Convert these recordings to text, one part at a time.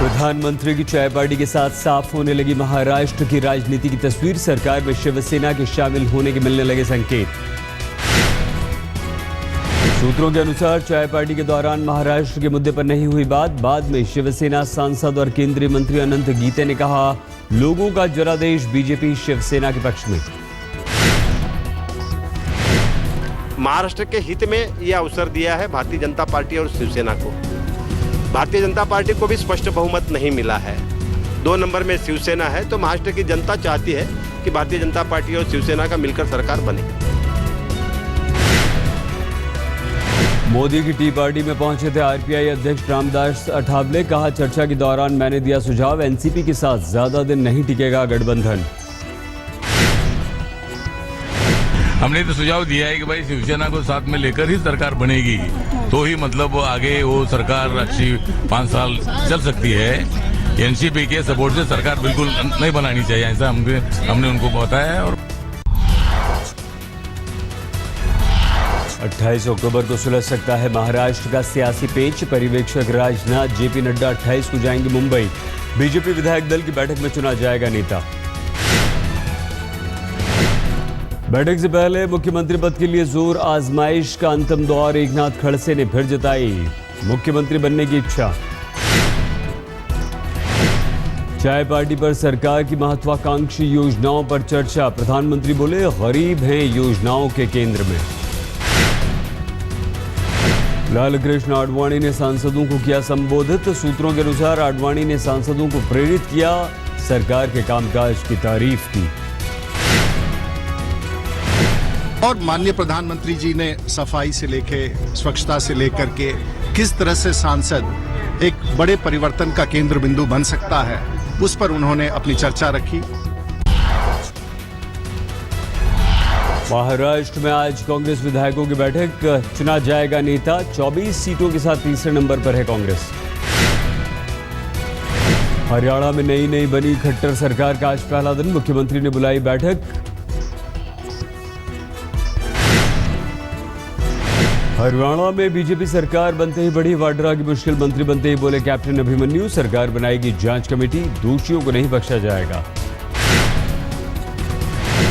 प्रधानमंत्री की चाय पार्टी के साथ साफ होने लगी महाराष्ट्र की राजनीति की तस्वीर। सरकार में शिवसेना के शामिल होने के मिलने लगे संकेत। सूत्रों के अनुसार चाय पार्टी के दौरान महाराष्ट्र के मुद्दे पर नहीं हुई बात। बाद में शिवसेना सांसद और केंद्रीय मंत्री अनंत गीते ने कहा, लोगों का जनादेश बीजेपी शिवसेना के पक्ष में। महाराष्ट्र के हित में यह अवसर दिया है भारतीय जनता पार्टी और शिवसेना को। भारतीय जनता पार्टी को भी स्पष्ट बहुमत नहीं मिला है। 2 नंबर में शिवसेना है, तो महाराष्ट्र की जनता चाहती है कि भारतीय जनता पार्टी और शिवसेना का मिलकर सरकार बने। मोदी की टी पार्टी में पहुंचे थे आरपीआई अध्यक्ष रामदास अठावले। कहा, चर्चा के दौरान मैंने दिया सुझाव, एनसीपी के साथ ज्यादा दिन नहीं टिकेगा गठबंधन। हमने तो सुझाव दिया है कि भाई शिवसेना को साथ में लेकर ही सरकार बनेगी, तो ही मतलब आगे वो सरकार अच्छी 5 साल चल सकती है। एनसीपी के सपोर्ट से सरकार बिल्कुल नहीं बनानी चाहिए, ऐसा हमने उनको बताया है। और 28 अक्टूबर को सुलझ सकता है महाराष्ट्र का सियासी पेच। पर्यवेक्षक राजनाथ, जेपी नड्डा 28 को जाएंगे मुंबई। बीजेपी विधायक दल की बैठक में चुना जाएगा नेता। बैठक से पहले मुख्यमंत्री पद के लिए जोर आजमाइश का अंतिम दौर। एकनाथ खड़से ने फिर जताई मुख्यमंत्री बनने की इच्छा। चाय पार्टी पर सरकार की महत्वाकांक्षी योजनाओं पर चर्चा। प्रधानमंत्री बोले, गरीब हैं योजनाओं के केंद्र में। लालकृष्ण आडवाणी ने सांसदों को किया संबोधित। सूत्रों के अनुसार आडवाणी ने सांसदों को प्रेरित किया, सरकार के कामकाज की तारीफ की। और माननीय प्रधानमंत्री जी ने सफाई से लेके स्वच्छता से लेकर के किस तरह से सांसद एक बड़े परिवर्तन का केंद्र बिंदु बन सकता है, उस पर उन्होंने अपनी चर्चा रखी। महाराष्ट्र में आज कांग्रेस विधायकों की बैठक। चुना जाएगा नेता। 24 सीटों के साथ तीसरे नंबर पर है कांग्रेस। हरियाणा में नई बनी खट्टर सरकार का आज पहला दिन। मुख्यमंत्री ने बुलाई बैठक। हरियाणा में बीजेपी सरकार बनते ही बढ़ी वाड्रा की मुश्किल। मंत्री बनते ही बोले कैप्टन अभिमन्यु, सरकार बनाएगी जांच कमेटी, दोषियों को नहीं बख्शा जाएगा।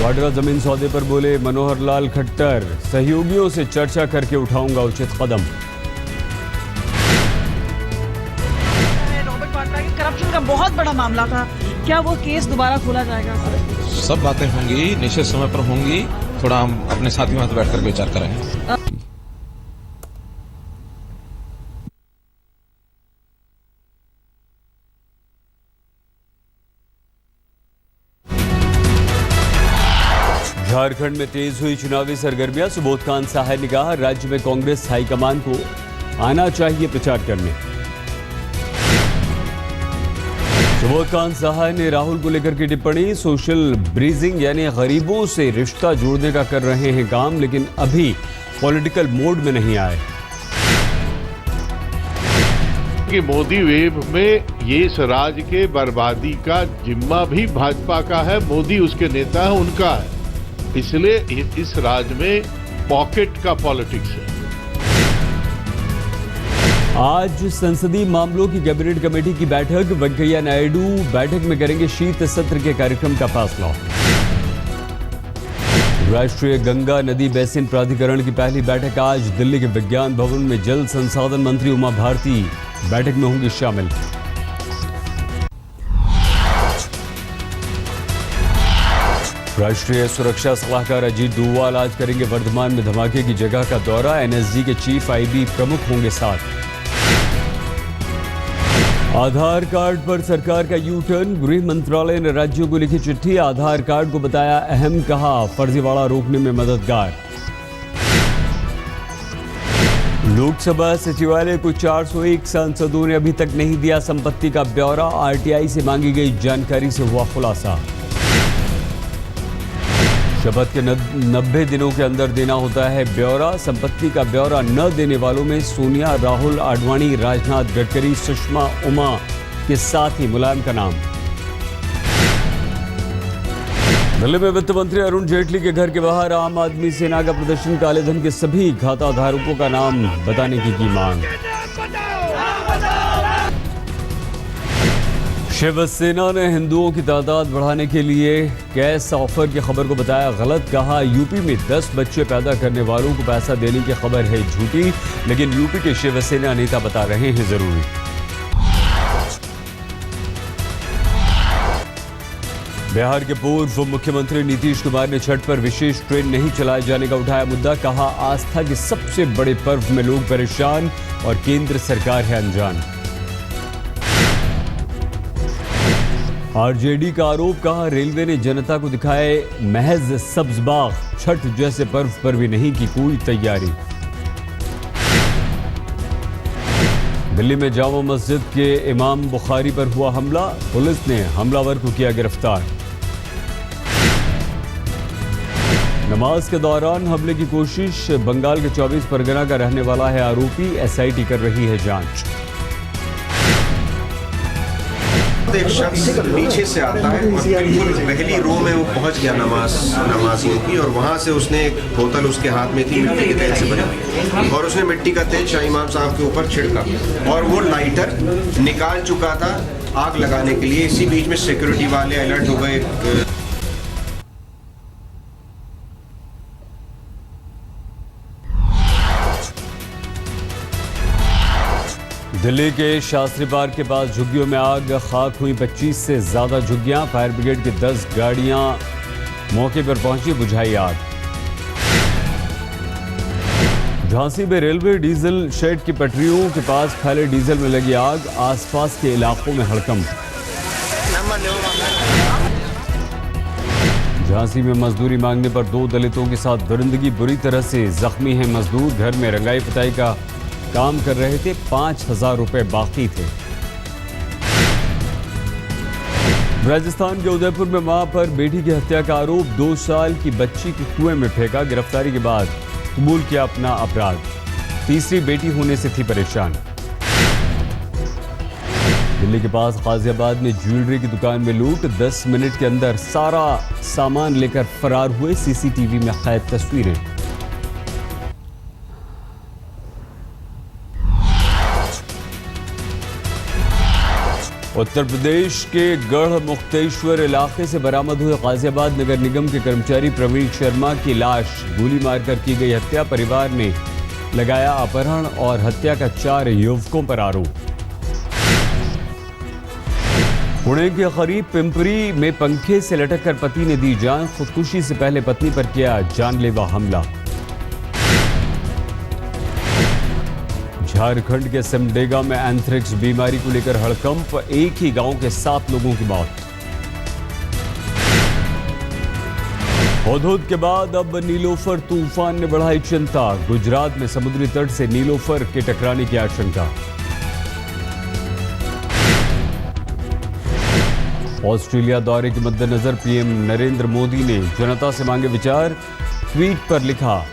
वाड्रा जमीन सौदे पर बोले मनोहर लाल खट्टर, सहयोगियों से चर्चा करके उठाऊंगा उचित कदम। रॉबर्ट वाड्रा के करप्शन का बहुत बड़ा मामला था, क्या वो केस दोबारा खोला जाएगा? सब बातें होंगी, निश्चित समय पर होंगी। थोड़ा हम अपने साथियों से बैठकर विचार करेंगे। झारखंड में तेज हुई चुनावी सरगर्मियां। सुबोधकांत सहाय ने कहा, राज्य में कांग्रेस हाईकमान को आना चाहिए प्रचार करने। सुबोधकांत सहाय ने राहुल को लेकर की टिप्पणी। सोशल ब्रीजिंग यानी गरीबों से रिश्ता जोड़ने का कर रहे हैं काम, लेकिन अभी पॉलिटिकल मोड में नहीं आए। कि मोदी वेव में ये इस राज्य के बर्बादी का जिम्मा भी भाजपा का है, मोदी उसके नेता है, उनका है। इसलिए इस राज्य में पॉकेट का पॉलिटिक्स है। आज संसदीय मामलों की कैबिनेट कमेटी की बैठक। वेंकैया नायडू बैठक में करेंगे शीत सत्र के कार्यक्रम का फैसला। राष्ट्रीय गंगा नदी बेसिन प्राधिकरण की पहली बैठक आज दिल्ली के विज्ञान भवन में। जल संसाधन मंत्री उमा भारती बैठक में होंगी शामिल। राष्ट्रीय सुरक्षा सलाहकार अजीत डोवाल आज करेंगे वर्धमान में धमाके की जगह का दौरा। एनएसजी के चीफ आईबी प्रमुख होंगे साथ। आधार कार्ड पर सरकार का यू टर्न। गृह मंत्रालय ने राज्यों को लिखी चिट्ठी। आधार कार्ड को बताया अहम, कहा फर्जीवाड़ा रोकने में मददगार। लोकसभा सचिवालय को 401 सांसदों ने अभी तक नहीं दिया संपत्ति का ब्यौरा। आरटीआई से मांगी गई जानकारी से हुआ खुलासा। शपथ के 90 दिनों के अंदर देना होता है ब्यौरा। संपत्ति का ब्यौरा न देने वालों में सोनिया, राहुल, आडवाणी, राजनाथ, गडकरी, सुषमा, उमा के साथ ही मुलायम का नाम। दिल्ली में वित्त मंत्री अरुण जेटली के घर के बाहर आम आदमी सेना का प्रदर्शन। काले धन के सभी खाता धारकों का नाम बताने की मांग। शिवसेना ने हिंदुओं की तादाद बढ़ाने के लिए कैश ऑफर की खबर को बताया गलत। कहा यूपी में 10 बच्चे पैदा करने वालों को पैसा देने की खबर है झूठी, लेकिन यूपी के शिवसेना नेता बता रहे हैं जरूरी। बिहार के पूर्व मुख्यमंत्री नीतीश कुमार ने छठ पर विशेष ट्रेन नहीं चलाए जाने का उठाया मुद्दा। कहा आस्था के सबसे बड़े पर्व में लोग परेशान और केंद्र सरकार है अनजान। आरजेडी का आरोप। कहा रेलवे ने जनता को दिखाए महज सब्ज बाग, छठ जैसे पर्व पर भी नहीं की कोई तैयारी। दिल्ली में जामा मस्जिद के इमाम बुखारी पर हुआ हमला, पुलिस ने हमलावर को किया गिरफ्तार। नमाज के दौरान हमले की कोशिश। बंगाल के 24 परगना का रहने वाला है आरोपी, एसआईटी कर रही है जांच। एक शख्स पीछे से आता है और बिल्कुल पहली रो में वो पहुंच गया नमाजियों की, और वहां से उसने एक बोतल उसके हाथ में थी मिट्टी के तेल से बनी, और उसने मिट्टी का तेल शाह इमाम साहब के ऊपर छिड़का और वो लाइटर निकाल चुका था आग लगाने के लिए। इसी बीच में सिक्योरिटी वाले अलर्ट हो गए। दिल्ली के शास्त्री पार्क के पास झुग्गियों में आग, खाक हुई 25 से ज्यादा झुग्गियां। फायर ब्रिगेड की 10 गाड़ियां मौके पर पहुंची, बुझाई आग। झांसी में रेलवे डीजल शेड की पटरियों के पास फैले डीजल में लगी आग, आसपास के इलाकों में हड़कंप। झांसी में मजदूरी मांगने पर 2 दलितों के साथ दरिंदगी, बुरी तरह से जख्मी है मजदूर। घर में रंगाई पुताई का काम कर रहे थे, 5,000 रुपए बाकी थे। राजस्थान के उदयपुर में मां पर बेटी की हत्या का आरोप। 2 साल की बच्ची को कुएं में फेंका, गिरफ्तारी के बाद कबूल किया अपना अपराध। तीसरी बेटी होने से थी परेशान। दिल्ली के पास गाजियाबाद में ज्वेलरी की दुकान में लूट, 10 मिनट के अंदर सारा सामान लेकर फरार हुए, सीसीटीवी में कैद तस्वीरें। उत्तर प्रदेश के गढ़ मुक्तेश्वर इलाके से बरामद हुए गाजियाबाद नगर निगम के कर्मचारी प्रवीण शर्मा की लाश, गोली मारकर की गई हत्या। परिवार ने लगाया अपहरण और हत्या का 4 युवकों पर आरोप। पुणे के करीब पिंपरी में पंखे से लटककर पति ने दी जान, खुदकुशी से पहले पत्नी पर किया जानलेवा हमला। झारखंड के सिमडेगा में एंथ्रेक्स बीमारी को लेकर हड़कंप, एक ही गांव के 7 लोगों की मौत। हुदहुद के बाद अब नीलोफर तूफान ने बढ़ाई चिंता, गुजरात में समुद्री तट से नीलोफर के टकराने की आशंका। ऑस्ट्रेलिया दौरे के मद्देनजर पीएम नरेंद्र मोदी ने जनता से मांगे विचार। ट्वीट पर लिखा,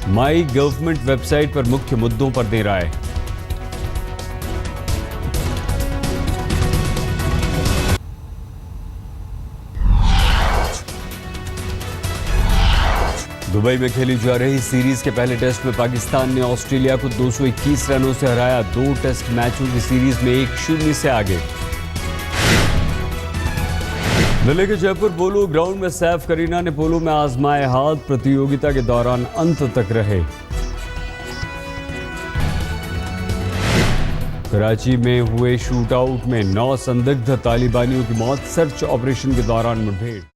माई गवर्नमेंट वेबसाइट पर मुख्य मुद्दों पर दे राय। दुबई में खेली जा रही सीरीज के पहले टेस्ट में पाकिस्तान ने ऑस्ट्रेलिया को 221 रनों से हराया। 2 टेस्ट मैचों की सीरीज में 1-0 से आगे। दिल्ली के जयपुर पोलो ग्राउंड में सैफ करीना ने पोलो में आजमाए हाथ, प्रतियोगिता के दौरान अंत तक रहे। कराची में हुए शूटआउट में 9 संदिग्ध तालिबानियों की मौत, सर्च ऑपरेशन के दौरान मुठभेड़।